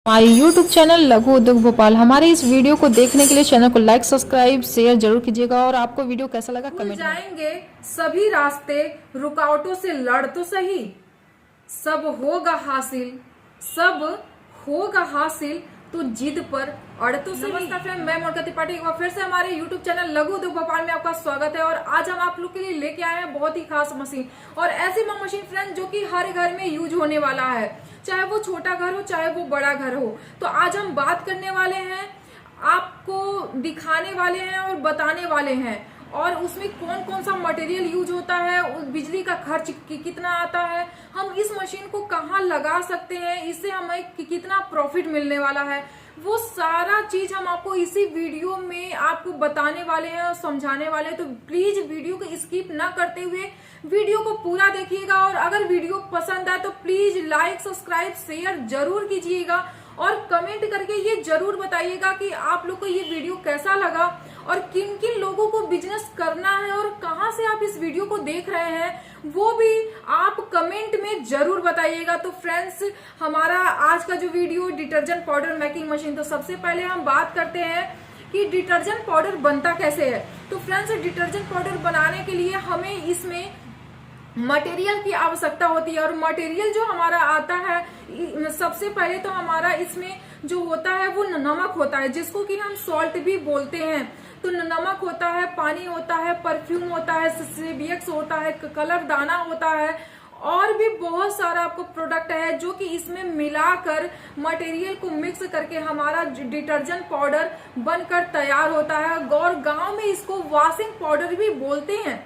हमारे YouTube channel लघु उद्योग भोपाल। हमारे इस वीडियो को देखने के लिए चैनल को लाइक सब्सक्राइब शेयर जरूर कीजिएगा और आपको वीडियो कैसा लगा कमेंट जाएंगे सभी रास्ते, रुकावटों से लड़ तो सही, सब होगा हासिल तो जिद पर अड़ तो सही। नमस्कार फ्रेंड, मैं मोनिका त्रिपाठी एक बार फिर से हमारे YouTube चैनल लघु उद्योग भोपाल में आपका स्वागत है। और आज हम आप लोग के लिए लेके आए हैं बहुत ही खास मशीन, और ऐसी मशीन फ्रेंड जो कि हर घर में यूज होने वाला है, चाहे वो छोटा घर हो चाहे वो बड़ा घर हो। तो आज हम बात करने वाले हैं, आपको दिखाने वाले हैं और बताने वाले हैं, और उसमें कौन कौन सा मटेरियल यूज होता है, बिजली का खर्च कितना आता है, हम इस मशीन को कहाँ लगा सकते हैं, इससे हमें कितना प्रॉफिट मिलने वाला है, वो सारा चीज हम आपको इसी वीडियो में आपको बताने वाले हैं और समझाने वाले हैं। तो प्लीज वीडियो को स्किप ना करते हुए वीडियो को पूरा देखिएगा, और अगर वीडियो पसंद आए तो प्लीज लाइक सब्सक्राइब शेयर जरूर कीजिएगा और कमेंट करके ये जरूर बताइएगा कि आप लोग को ये वीडियो कैसा लगा और किन किन लोगों को बिजनेस करना है और कहां से आप इस वीडियो को देख रहे हैं वो भी आप कमेंट में जरूर बताइएगा। तो फ्रेंड्स, हमारा आज का जो video detergent powder making machine, तो सबसे पहले हम बात करते हैं कि डिटर्जेंट पाउडर बनता कैसे है। तो फ्रेंड्स, डिटर्जेंट पाउडर बनाने के लिए हमें इसमें मटेरियल की आवश्यकता होती है, और मटेरियल जो हमारा आता है सबसे पहले तो हमारा इसमें जो होता है वो नमक होता है, जिसको कि हम सॉल्ट भी बोलते हैं। तो नमक होता है, पानी होता है, परफ्यूम होता है, सेबियक्स होता है, कलर दाना होता है, और भी बहुत सारा आपको प्रोडक्ट है जो कि इसमें मिलाकर मटेरियल को मिक्स करके हमारा डिटर्जेंट पाउडर बनकर तैयार होता है। और गांव में इसको वॉशिंग पाउडर भी बोलते हैं,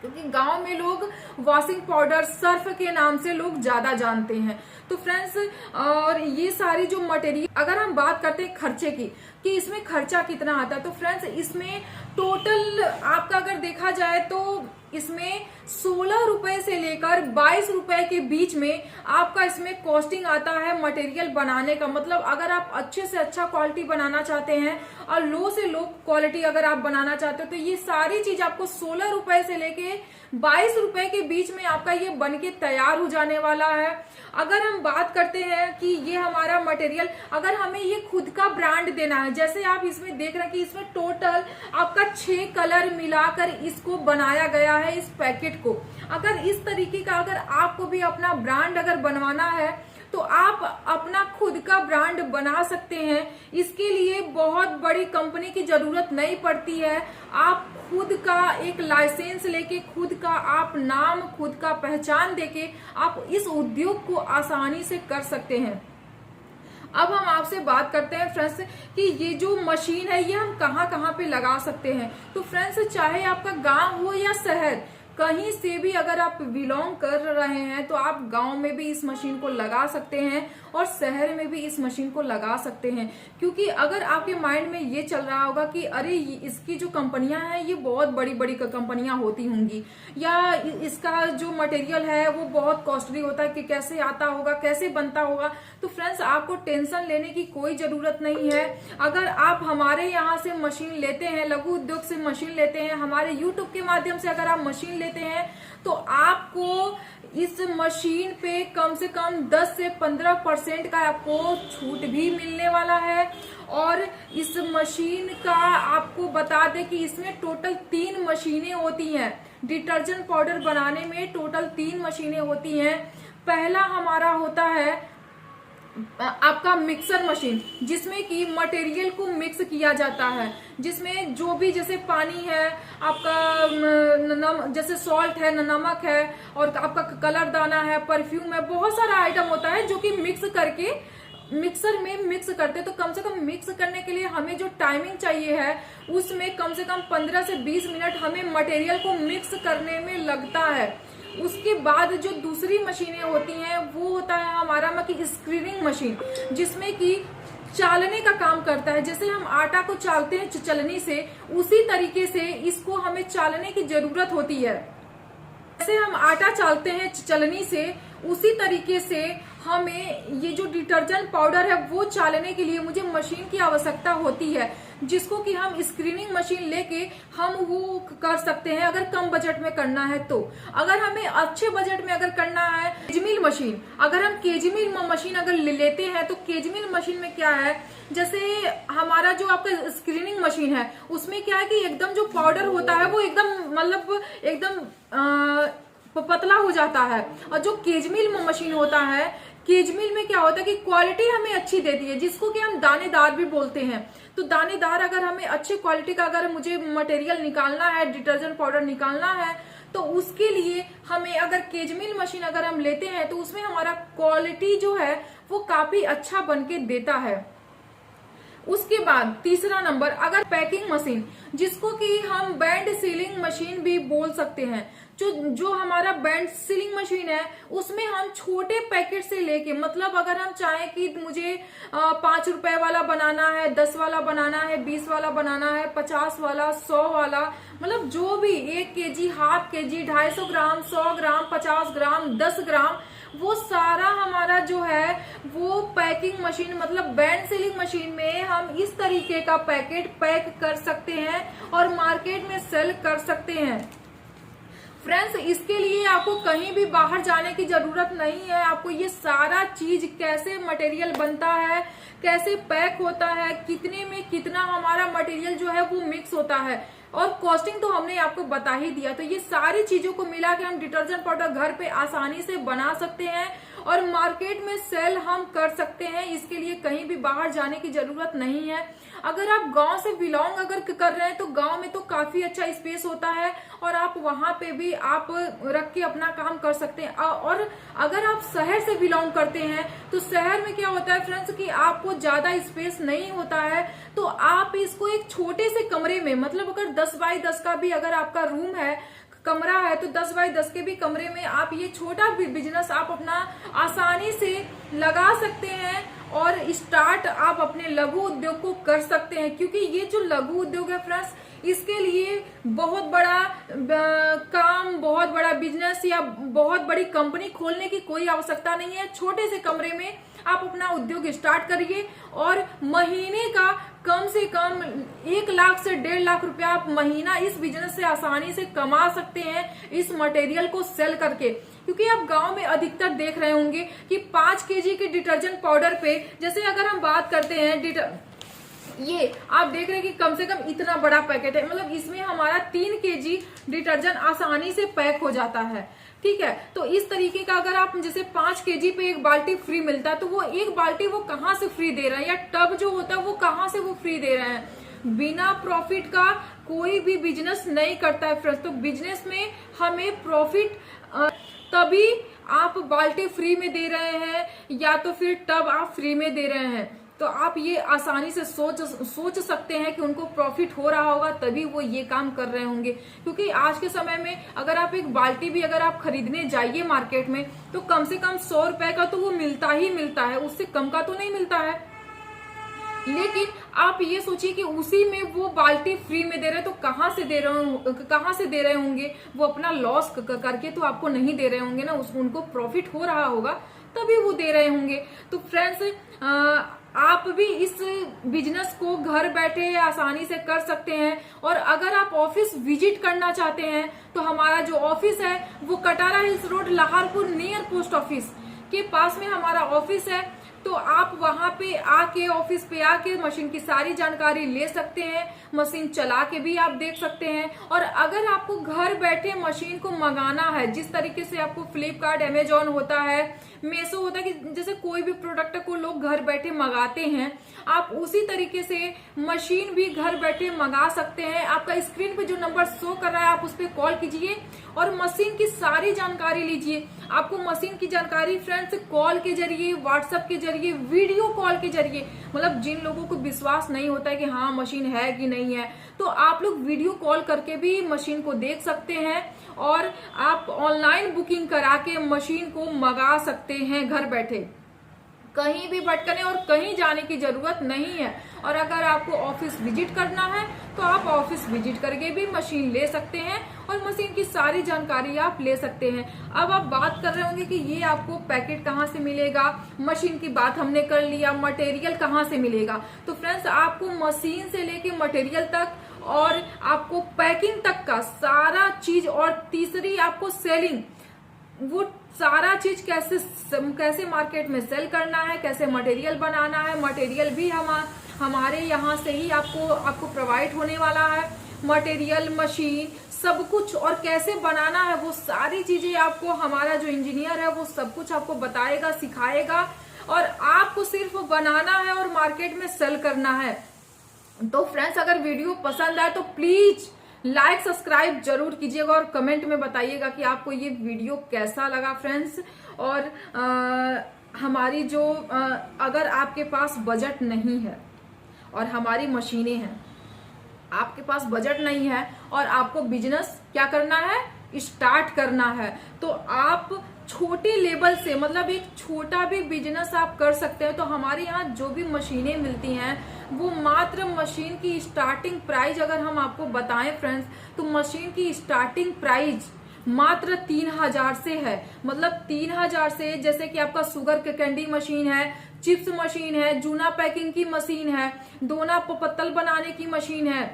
क्योंकि गांव में लोग वॉशिंग पाउडर सर्फ के नाम से लोग ज्यादा जानते हैं। तो फ्रेंड्स, और ये सारी जो मटेरियल, अगर हम बात करते हैं खर्चे की कि इसमें खर्चा कितना आता है, तो फ्रेंड्स इसमें टोटल आपका अगर देखा जाए तो इसमें 16 रुपए से लेकर 22 रुपए के बीच में आपका इसमें कॉस्टिंग आता है मटेरियल बनाने का। मतलब अगर आप अच्छे से अच्छा क्वालिटी बनाना चाहते हैं और लो से लो क्वालिटी अगर आप बनाना चाहते हो, तो ये सारी चीज आपको 16 रुपए से लेके 22 रुपए के बीच में आपका ये बनके तैयार हो जाने वाला है। अगर हम बात करते हैं कि ये हमारा मटेरियल, अगर हमें ये खुद का ब्रांड देना है, जैसे आप इसमें देख रहे हैं कि इसमें टोटल आपका 6 कलर मिलाकर इसको बनाया गया है इस पैकेट को। अगर इस तरीके का अगर आपको भी अपना ब्रांड अगर बनवाना है तो आप अपना खुद का ब्रांड बना सकते हैं। इसके लिए बहुत बड़ी कंपनी की जरूरत नहीं पड़ती है, आप खुद का एक लाइसेंस लेके, खुद का आप नाम, खुद का पहचान देके आप इस उद्योग को आसानी से कर सकते हैं। अब हम आपसे बात करते हैं फ्रेंड्स कि ये जो मशीन है ये हम कहाँ कहाँ पे लगा सकते हैं। तो फ्रेंड्स, चाहे आपका गांव हो या शहर, कहीं से भी अगर आप बिलोंग कर रहे हैं तो आप गांव में भी इस मशीन को लगा सकते हैं और शहर में भी इस मशीन को लगा सकते हैं। क्योंकि अगर आपके माइंड में ये चल रहा होगा कि अरे इसकी जो कंपनियां हैं ये बहुत बड़ी बड़ी कंपनियां होती होंगी, या इसका जो मटेरियल है वो बहुत कॉस्टली होता है, कि कैसे आता होगा, कैसे बनता होगा, तो फ्रेंड्स आपको टेंशन लेने की कोई जरूरत नहीं है। अगर आप हमारे यहाँ से मशीन लेते हैं, लघु उद्योग से मशीन लेते हैं, हमारे YouTube के माध्यम से अगर आप मशीन लेते हैं, तो आपको इस मशीन पे कम से कम 10 से 15% का आपको छूट भी मिलने वाला है। और इस मशीन का आपको बता दें कि इसमें टोटल 3 मशीनें होती हैं। डिटर्जेंट पाउडर बनाने में टोटल 3 मशीनें होती हैं। पहला हमारा होता है आपका मिक्सर मशीन, जिसमें कि मटेरियल को मिक्स किया जाता है, जिसमें जो भी जैसे पानी है आपका, जैसे सॉल्ट है, नमक है, और आपका कलर दाना है, परफ्यूम है, बहुत सारा आइटम होता है जो कि मिक्स करके मिक्सर में मिक्स करते हैं। तो कम से कम मिक्स करने के लिए हमें जो टाइमिंग चाहिए है उसमें कम से कम 15 से 20 मिनट हमें मटेरियल को मिक्स करने में लगता है। उसके बाद जो दूसरी मशीनें होती हैं वो होता है हमारा स्क्रीनिंग मशीन, जिसमें कि चालने का काम करता है। जैसे हम आटा को चालते हैं चलनी से, उसी तरीके से इसको हमें चालने की जरूरत होती है। जैसे हम आटा चालते हैं चलनी से, उसी तरीके से हमें ये जो डिटर्जेंट पाउडर है वो चालने के लिए मुझे मशीन की आवश्यकता होती है, जिसको कि हम स्क्रीनिंग मशीन लेके हम वो कर सकते हैं अगर कम बजट में करना है तो। अगर हमें अच्छे बजट में अगर करना है केजमिल मशीन, अगर हम केजमिल मशीन अगर लेते हैं तो केजमिल मशीन में क्या है, जैसे हमारा जो आपका स्क्रीनिंग मशीन है उसमें क्या है कि एकदम जो पाउडर होता है वो एकदम मतलब एकदम पतला हो जाता है। और जो केजमिल मशीन होता है, केजमिल में क्या होता है कि क्वालिटी हमें अच्छी देती है, जिसको कि हम दानेदार भी बोलते हैं। तो दानेदार अगर हमें अच्छी क्वालिटी का अगर मुझे मटेरियल निकालना है, डिटर्जेंट पाउडर निकालना है, तो उसके लिए हमें अगर केजमिल मशीन अगर हम लेते हैं तो उसमें हमारा क्वालिटी जो है वो काफी अच्छा बन के देता है। उसके बाद तीसरा नंबर, अगर पैकिंग मशीन, जिसको कि हम बैंड सीलिंग मशीन भी बोल सकते हैं, जो हमारा बैंड सीलिंग मशीन है उसमें हम छोटे पैकेट से लेके, मतलब अगर हम चाहें कि मुझे 5 रुपए वाला बनाना है, 10 वाला बनाना है, 20 वाला बनाना है, 50 वाला, 100 वाला, मतलब जो भी 1 kg, हाफ kg, 250 ग्राम, 100 ग्राम, 50 ग्राम, 10 ग्राम, वो सारा हमारा जो है वो पैकिंग मशीन मतलब बैंड सीलिंग मशीन में हम इस तरीके का पैकेट पैक कर सकते हैं और मार्केट में सेल कर सकते हैं। फ्रेंड्स, इसके लिए आपको कहीं भी बाहर जाने की जरूरत नहीं है। आपको ये सारा चीज कैसे मटेरियल बनता है, कैसे पैक होता है, कितने में कितना हमारा मटेरियल जो है वो मिक्स होता है, और कॉस्टिंग तो हमने आपको बता ही दिया। तो ये सारी चीजों को मिला के हम डिटर्जेंट पाउडर घर पे आसानी से बना सकते हैं और मार्केट में सेल हम कर सकते हैं। इसके लिए कहीं भी बाहर जाने की जरूरत नहीं है। अगर आप गांव से बिलोंग अगर कर रहे हैं तो गांव में तो काफी अच्छा स्पेस होता है और आप वहां पे भी आप रख के अपना काम कर सकते हैं। और अगर आप शहर से बिलोंग करते हैं तो शहर में क्या होता है फ्रेंड्स कि आपको ज्यादा स्पेस नहीं होता है, तो आप इसको एक छोटे से कमरे में, मतलब अगर 10 बाई 10 का भी अगर आपका रूम है, कमरा है, तो 10 बाई 10 के भी कमरे में आप ये छोटा बिजनेस आप अपना आसानी से लगा सकते हैं और स्टार्ट आप अपने लघु उद्योग को कर सकते हैं। क्योंकि ये जो लघु उद्योग है फ्रेंड्स, इसके लिए बहुत बड़ा काम, बहुत बड़ा बिजनेस या बहुत बड़ी कंपनी खोलने की कोई आवश्यकता नहीं है। छोटे से कमरे में आप अपना उद्योग स्टार्ट करिए और महीने का कम से कम 1 लाख से 1.5 लाख रुपया आप महीना इस बिजनेस से आसानी से कमा सकते हैं, इस मटेरियल को सेल करके। क्योंकि आप गांव में अधिकतर देख रहे होंगे कि 5 kg के डिटर्जेंट पाउडर पे, जैसे अगर हम बात करते हैं ये आप देख रहे हैं कि कम से कम इतना बड़ा पैकेट है, मतलब इसमें हमारा 3 kg डिटर्जेंट आसानी से पैक हो जाता है। ठीक है, तो इस तरीके का अगर आप जैसे 5 kg पे 1 बाल्टी फ्री मिलता है, तो वो 1 बाल्टी वो कहाँ से फ्री दे रहे हैं, या टब जो होता है वो कहाँ से वो फ्री दे रहे हैं। बिना प्रॉफिट का कोई भी बिजनेस नहीं करता है फ्रेंड्स। तो बिजनेस में हमें प्रॉफिट तभी आप बाल्टी फ्री में दे रहे हैं या तो फिर टब आप फ्री में दे रहे हैं, तो आप ये आसानी से सोच सकते हैं कि उनको प्रॉफिट हो रहा होगा तभी वो ये काम कर रहे होंगे। क्योंकि आज के समय में अगर आप एक बाल्टी भी अगर आप खरीदने जाइए मार्केट में तो कम से कम 100 रुपए का तो वो मिलता ही मिलता है, उससे कम का तो नहीं मिलता है। लेकिन आप ये सोचिए कि उसी में वो बाल्टी फ्री में दे रहे हैं, तो कहाँ से दे रहे होंगे, वो अपना लॉस करके तो आपको नहीं दे रहे होंगे ना, उनको प्रॉफिट हो रहा होगा तभी वो दे रहे होंगे। तो फ्रेंड्स, आप भी इस बिजनेस को घर बैठे आसानी से कर सकते हैं। और अगर आप ऑफिस विजिट करना चाहते हैं तो हमारा जो ऑफिस है वो Katara hills road, Lahaurpur, near post office के पास में हमारा ऑफिस है। तो आप वहां पे आके, ऑफिस पे आके मशीन की सारी जानकारी ले सकते हैं, मशीन चला के भी आप देख सकते हैं। और अगर आपको घर बैठे मशीन को मंगाना है, जिस तरीके से आपको फ्लिपकार्ट, अमेजॉन होता है, मेसो होता है, कि जैसे कोई भी प्रोडक्ट को लोग घर बैठे मंगाते हैं, आप उसी तरीके से मशीन भी घर बैठे मंगा सकते हैं। आपका स्क्रीन पे जो नंबर शो कर रहा है आप उस पर कॉल कीजिए और मशीन की सारी जानकारी लीजिए। आपको मशीन की जानकारी फ्रेंड्स कॉल के जरिए, व्हाट्सएप के जरिए, वीडियो कॉल के जरिए, मतलब जिन लोगों को विश्वास नहीं होता है कि हाँ मशीन है कि नहीं है, तो आप लोग वीडियो कॉल करके भी मशीन को देख सकते हैं और आप ऑनलाइन बुकिंग करा के मशीन को मंगा सकते हैं घर बैठे। कहीं भी भटकने और कहीं जाने की जरूरत नहीं है। और अगर आपको ऑफिस विजिट करना है तो आप ऑफिस विजिट करके भी मशीन ले सकते हैं और मशीन की सारी जानकारी आप ले सकते हैं। अब आप बात कर रहे होंगे कि ये आपको पैकेट कहाँ से मिलेगा, मशीन की बात हमने कर लिया, मटेरियल कहाँ से मिलेगा। तो फ्रेंड्स, आपको मशीन से लेके मटेरियल तक और आपको पैकिंग तक का सारा चीज, और तीसरी आपको सेलिंग, वो सारा चीज कैसे मार्केट में सेल करना है, कैसे मटेरियल बनाना है, मटेरियल भी हमारे यहाँ से ही आपको प्रोवाइड होने वाला है। मटेरियल, मशीन, सब कुछ, और कैसे बनाना है वो सारी चीजें आपको हमारा जो इंजीनियर है वो सब कुछ आपको बताएगा, सिखाएगा, और आपको सिर्फ बनाना है और मार्केट में सेल करना है। तो फ्रेंड्स, अगर वीडियो पसंद आए तो प्लीज लाइक सब्सक्राइब जरूर कीजिएगा और कमेंट में बताइएगा कि आपको ये वीडियो कैसा लगा फ्रेंड्स। और हमारी जो अगर आपके पास बजट नहीं है और हमारी मशीनें हैं, आपके पास बजट नहीं है और आपको बिजनेस क्या करना है, स्टार्ट करना है, तो आप छोटे लेवल से, मतलब एक छोटा भी बिजनेस आप कर सकते हैं। तो हमारे यहाँ जो भी मशीनें मिलती हैं वो मात्र मशीन की स्टार्टिंग प्राइस अगर हम आपको बताएं फ्रेंड्स, तो मशीन की स्टार्टिंग प्राइस मात्र 3000 से है। मतलब 3000 से, जैसे कि आपका शुगर कैंडी मशीन है, चिप्स मशीन है, जूना पैकिंग की मशीन है, दोना पत्तल बनाने की मशीन है,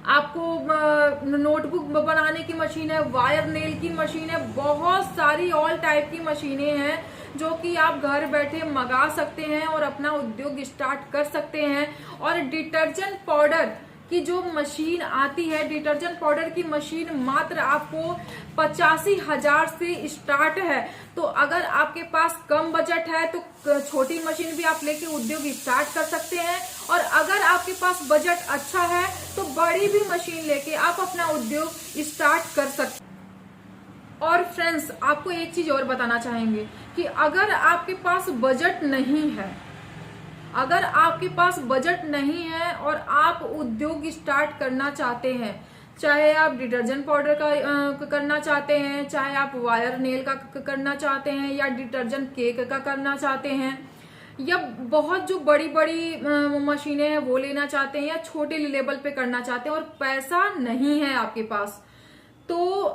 आपको नोटबुक बनाने की मशीन है, वायर नेल की मशीन है, बहुत सारी ऑल टाइप की मशीनें हैं जो कि आप घर बैठे मंगा सकते हैं और अपना उद्योग स्टार्ट कर सकते हैं। और डिटर्जेंट पाउडर की जो मशीन आती है, डिटर्जेंट पाउडर की मशीन मात्र आपको 85,000 से स्टार्ट है। तो अगर आपके पास कम बजट है तो छोटी मशीन भी आप लेके उद्योग स्टार्ट कर सकते हैं, और अगर आपके पास बजट अच्छा है तो बड़ी भी मशीन लेके आप अपना उद्योग स्टार्ट कर सकते हैं। और फ्रेंड्स, आपको एक चीज और बताना चाहेंगे कि अगर आपके पास बजट नहीं है, अगर आपके पास बजट नहीं है और आप उद्योग स्टार्ट करना चाहते हैं, चाहे आप डिटर्जेंट पाउडर का करना चाहते हैं, चाहे आप वायर नेल का करना चाहते हैं, या डिटर्जेंट केक का करना चाहते हैं, या बहुत जो बड़ी बड़ी मशीनें हैं वो लेना चाहते हैं, या छोटे लेवल पे करना चाहते हैं और पैसा नहीं है आपके पास, तो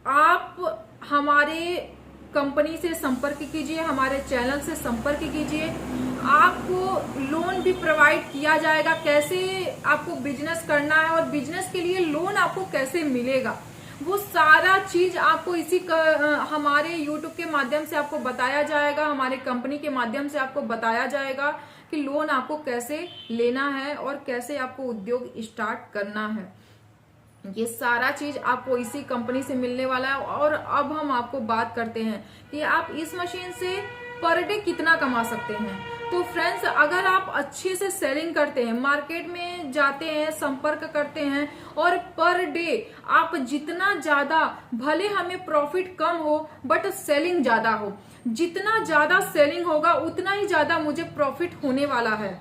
आप हमारे कंपनी से संपर्क कीजिए, हमारे चैनल से संपर्क कीजिए। आपको लोन भी प्रोवाइड किया जाएगा, कैसे आपको बिजनेस करना है और बिजनेस के लिए लोन आपको कैसे मिलेगा, वो सारा चीज आपको हमारे YouTube के माध्यम से आपको बताया जाएगा, हमारे कंपनी के माध्यम से आपको बताया जाएगा कि लोन आपको कैसे लेना है और कैसे आपको उद्योग स्टार्ट करना है। ये सारा चीज आपको इसी कंपनी से मिलने वाला है। और अब हम आपको बात करते हैं कि आप इस मशीन से पर डे कितना कमा सकते हैं। तो फ्रेंड्स, अगर आप अच्छे से सेलिंग करते हैं, मार्केट में जाते हैं, संपर्क करते हैं, और पर डे आप जितना ज्यादा, भले हमें प्रॉफिट कम हो बट सेलिंग ज्यादा हो, जितना ज्यादा सेलिंग होगा उतना ही ज्यादा मुझे प्रॉफिट होने वाला है।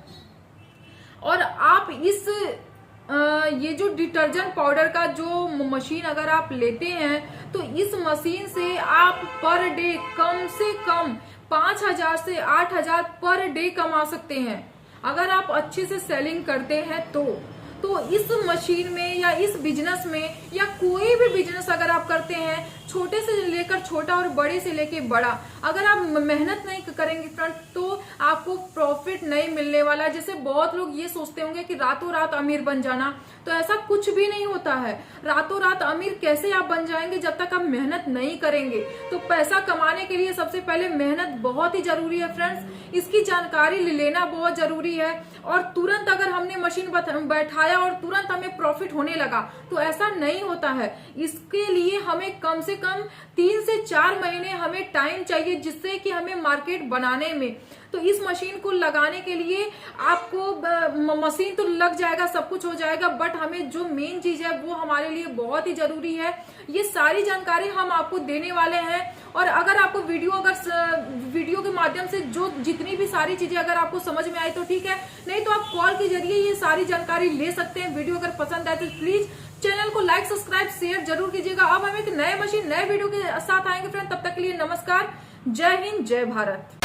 और आप ये जो डिटर्जेंट पाउडर का जो मशीन अगर आप लेते हैं तो इस मशीन से आप पर डे कम से कम 5000 से 8000 पर डे कमा सकते हैं, अगर आप अच्छे से सेलिंग करते हैं तो इस मशीन में या इस बिजनेस में, या कोई भी बिजनेस अगर आप करते हैं, छोटे से लेकर छोटा और बड़े से लेकर बड़ा, अगर आप मेहनत नहीं करेंगे फ्रेंड तो आपको प्रॉफिट नहीं मिलने वाला। जैसे बहुत लोग ये सोचते होंगे कि रातों रात अमीर बन जाना, तो ऐसा कुछ भी नहीं होता है। रातों रात अमीर कैसे आप बन जाएंगे जब तक आप मेहनत नहीं करेंगे। तो पैसा कमाने के लिए सबसे पहले मेहनत बहुत ही जरूरी है फ्रेंड्स, इसकी जानकारी लेना बहुत जरूरी है। और तुरंत अगर हमने मशीन बैठाया और तुरंत हमें प्रॉफिट होने लगा तो ऐसा नहीं होता है। इसके लिए हमें कम से कम 3 से 4 महीने हमें टाइम चाहिए, जिससे कि हमें मार्केट बनाने में, तो इस मशीन को लगाने के लिए आपको मशीन तो लग जाएगा, सब कुछ हो जाएगा, बट हमें जो मेन चीज है वो हमारे लिए बहुत ही जरूरी है। ये सारी जानकारी हम आपको देने वाले हैं। और अगर आपको वीडियो के माध्यम से जो जितनी भी सारी चीजें अगर आपको समझ में आई तो ठीक है, नहीं तो आप कॉल के जरिए ये सारी जानकारी ले सकते हैं। वीडियो अगर पसंद आए तो प्लीज चैनल को लाइक सब्सक्राइब शेयर जरूर कीजिएगा। अब हम एक नए मशीन नए वीडियो के साथ आएंगे फ्रेंड, तब तक के लिए नमस्कार, जय हिंद, जय भारत।